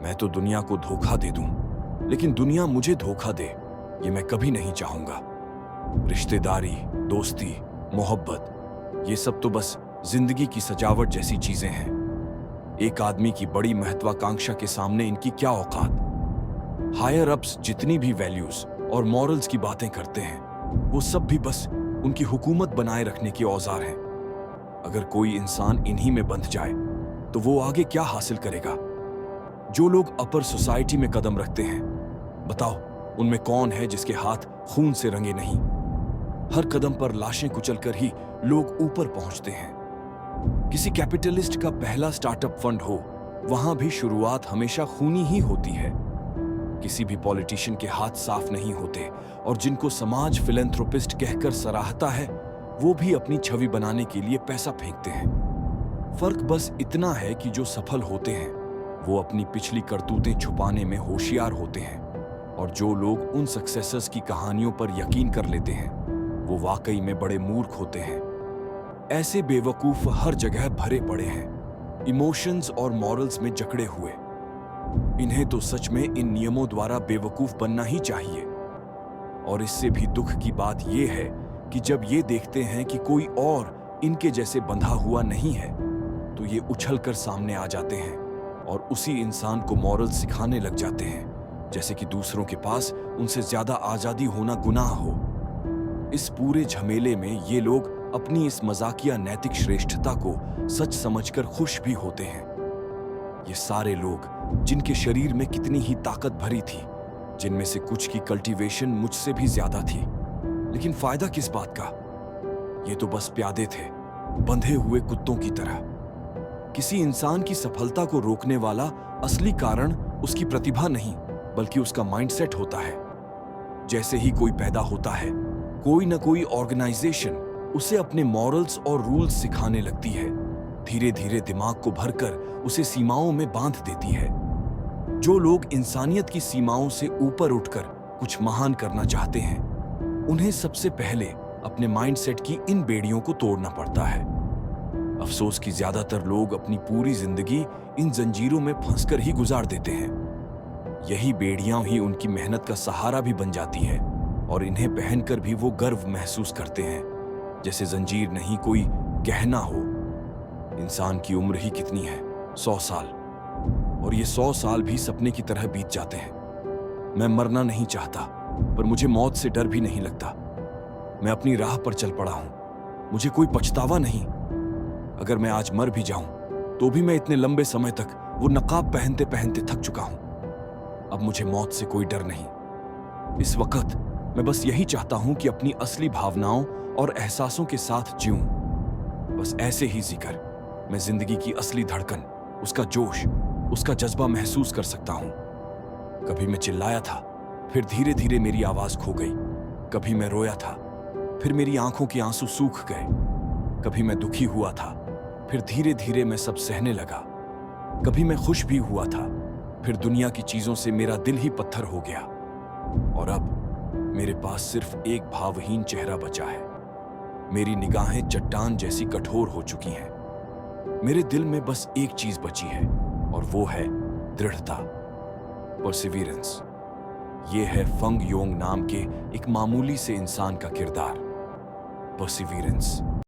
मैं तो दुनिया को धोखा दे दूं, लेकिन दुनिया मुझे धोखा दे, ये मैं कभी नहीं चाहूंगा। रिश्तेदारी, दोस्ती, मोहब्बत, ये सब तो बस जिंदगी की सजावट जैसी चीजें हैं। एक आदमी की बड़ी महत्वाकांक्षा के सामने इनकी क्या औकात। हायर अप्स जितनी भी वैल्यूज और मॉरल्स की बातें करते हैं, वो सब भी बस उनकी हुकूमत बनाए रखने के औजार हैं। अगर कोई इंसान इन्हीं में बंध जाए तो वो आगे क्या हासिल करेगा? जो लोग अपर सोसाइटी में कदम रखते हैं, बताओ उनमें कौन है जिसके हाथ खून से रंगे नहीं? हर कदम पर लाशें कुचलकर ही लोग ऊपर पहुंचते हैं। किसी कैपिटलिस्ट का पहला स्टार्टअप फंड हो, वहां भी शुरुआत हमेशा खूनी ही होती है। किसी भी पॉलिटिशियन के हाथ साफ नहीं होते, और जिनको समाज फिलैंथ्रोपिस्ट कहकर सराहता है, वो भी अपनी छवि बनाने के लिए पैसा फेंकते हैं। फर्क बस इतना है कि जो सफल होते हैं वो अपनी पिछली करतूतें छुपाने में होशियार होते हैं, और जो लोग उन सक्सेसर्स की कहानियों पर यकीन कर लेते हैं वो वाकई में बड़े मूर्ख होते हैं। ऐसे बेवकूफ हर जगह भरे पड़े हैं, इमोशंस और मॉरल्स में जकड़े हुए। इन्हें तो सच में इन नियमों द्वारा बेवकूफ बनना ही चाहिए। और इससे भी दुख की बात यह है कि जब ये देखते हैं कि कोई और इनके जैसे बंधा हुआ नहीं है, तो ये उछलकर सामने आ जाते हैं और उसी इंसान को मॉरल सिखाने लग जाते हैं, जैसे कि दूसरों के पास उनसे ज्यादा आजादी होना गुनाह हो। इस पूरे झमेले में ये लोग अपनी इस मजाकिया नैतिक श्रेष्ठता को सच समझकर खुश भी होते हैं। ये सारे लोग जिनके शरीर में कितनी ही ताकत भरी थी, जिनमें से कुछ की कल्टीवेशन मुझसे भी ज्यादा थी, लेकिन फायदा किस बात का? ये तो बस प्यादे थे, बंधे हुए कुत्तों की तरह। किसी इंसान की सफलता को रोकने वाला असली कारण उसकी प्रतिभा नहीं, बल्कि उसका माइंडसेट होता है। जैसे ही कोई पैदा होता है, कोई ना कोई ऑर्गेनाइजेशन उसे अपने मॉरल्स और रूल्स सिखाने लगती है। धीरे धीरे दिमाग को भरकर उसे सीमाओं में बांध देती है। जो लोग इंसानियत की सीमाओं से ऊपर उठकर कुछ महान करना चाहते हैं, उन्हें सबसे पहले अपने माइंडसेट की इन बेड़ियों को तोड़ना पड़ता है। अफसोस कि ज्यादातर लोग अपनी पूरी जिंदगी इन जंजीरों में फंसकर ही गुजार देते हैं। यही बेड़ियां ही उनकी मेहनत का सहारा भी बन जाती है, और इन्हें पहनकर भी वो गर्व महसूस करते हैं, जैसे जंजीर नहीं कोई गहना हो। इंसान की उम्र ही कितनी है? 100 साल। और ये 100 साल भी सपने की तरह बीत जाते हैं। मैं मरना नहीं चाहता, पर मुझे मौत से डर भी नहीं लगता। मैं अपनी राह पर चल पड़ा हूं, मुझे कोई पछतावा नहीं। अगर मैं आज मर भी जाऊं, तो भी मैं इतने लंबे समय तक वो नकाब पहनते पहनते थक चुका हूं। अब मुझे मौत से कोई डर नहीं। इस वक्त मैं बस यही चाहता हूं कि अपनी असली भावनाओं और एहसासों के साथ जीऊं। बस ऐसे ही जीकर मैं जिंदगी की असली धड़कन, उसका जोश, उसका जज्बा महसूस कर सकता हूं। कभी मैं चिल्लाया था, फिर धीरे धीरे मेरी आवाज खो गई। कभी मैं रोया था, फिर मेरी आंखों के आंसू सूख गए। कभी मैं दुखी हुआ था, फिर धीरे धीरे मैं सब सहने लगा। कभी मैं खुश भी हुआ था, फिर दुनिया की चीजों से मेरा दिल ही पत्थर हो गया। और अब मेरे पास सिर्फ एक भावहीन चेहरा बचा है। मेरी निगाहें चट्टान जैसी कठोर हो चुकी हैं। मेरे दिल में बस एक चीज बची है, और वो है दृढ़ता, परसिवियरेंस। ये है फंग योंग नाम के एक मामूली से इंसान का किरदार, परसिवियरेंस।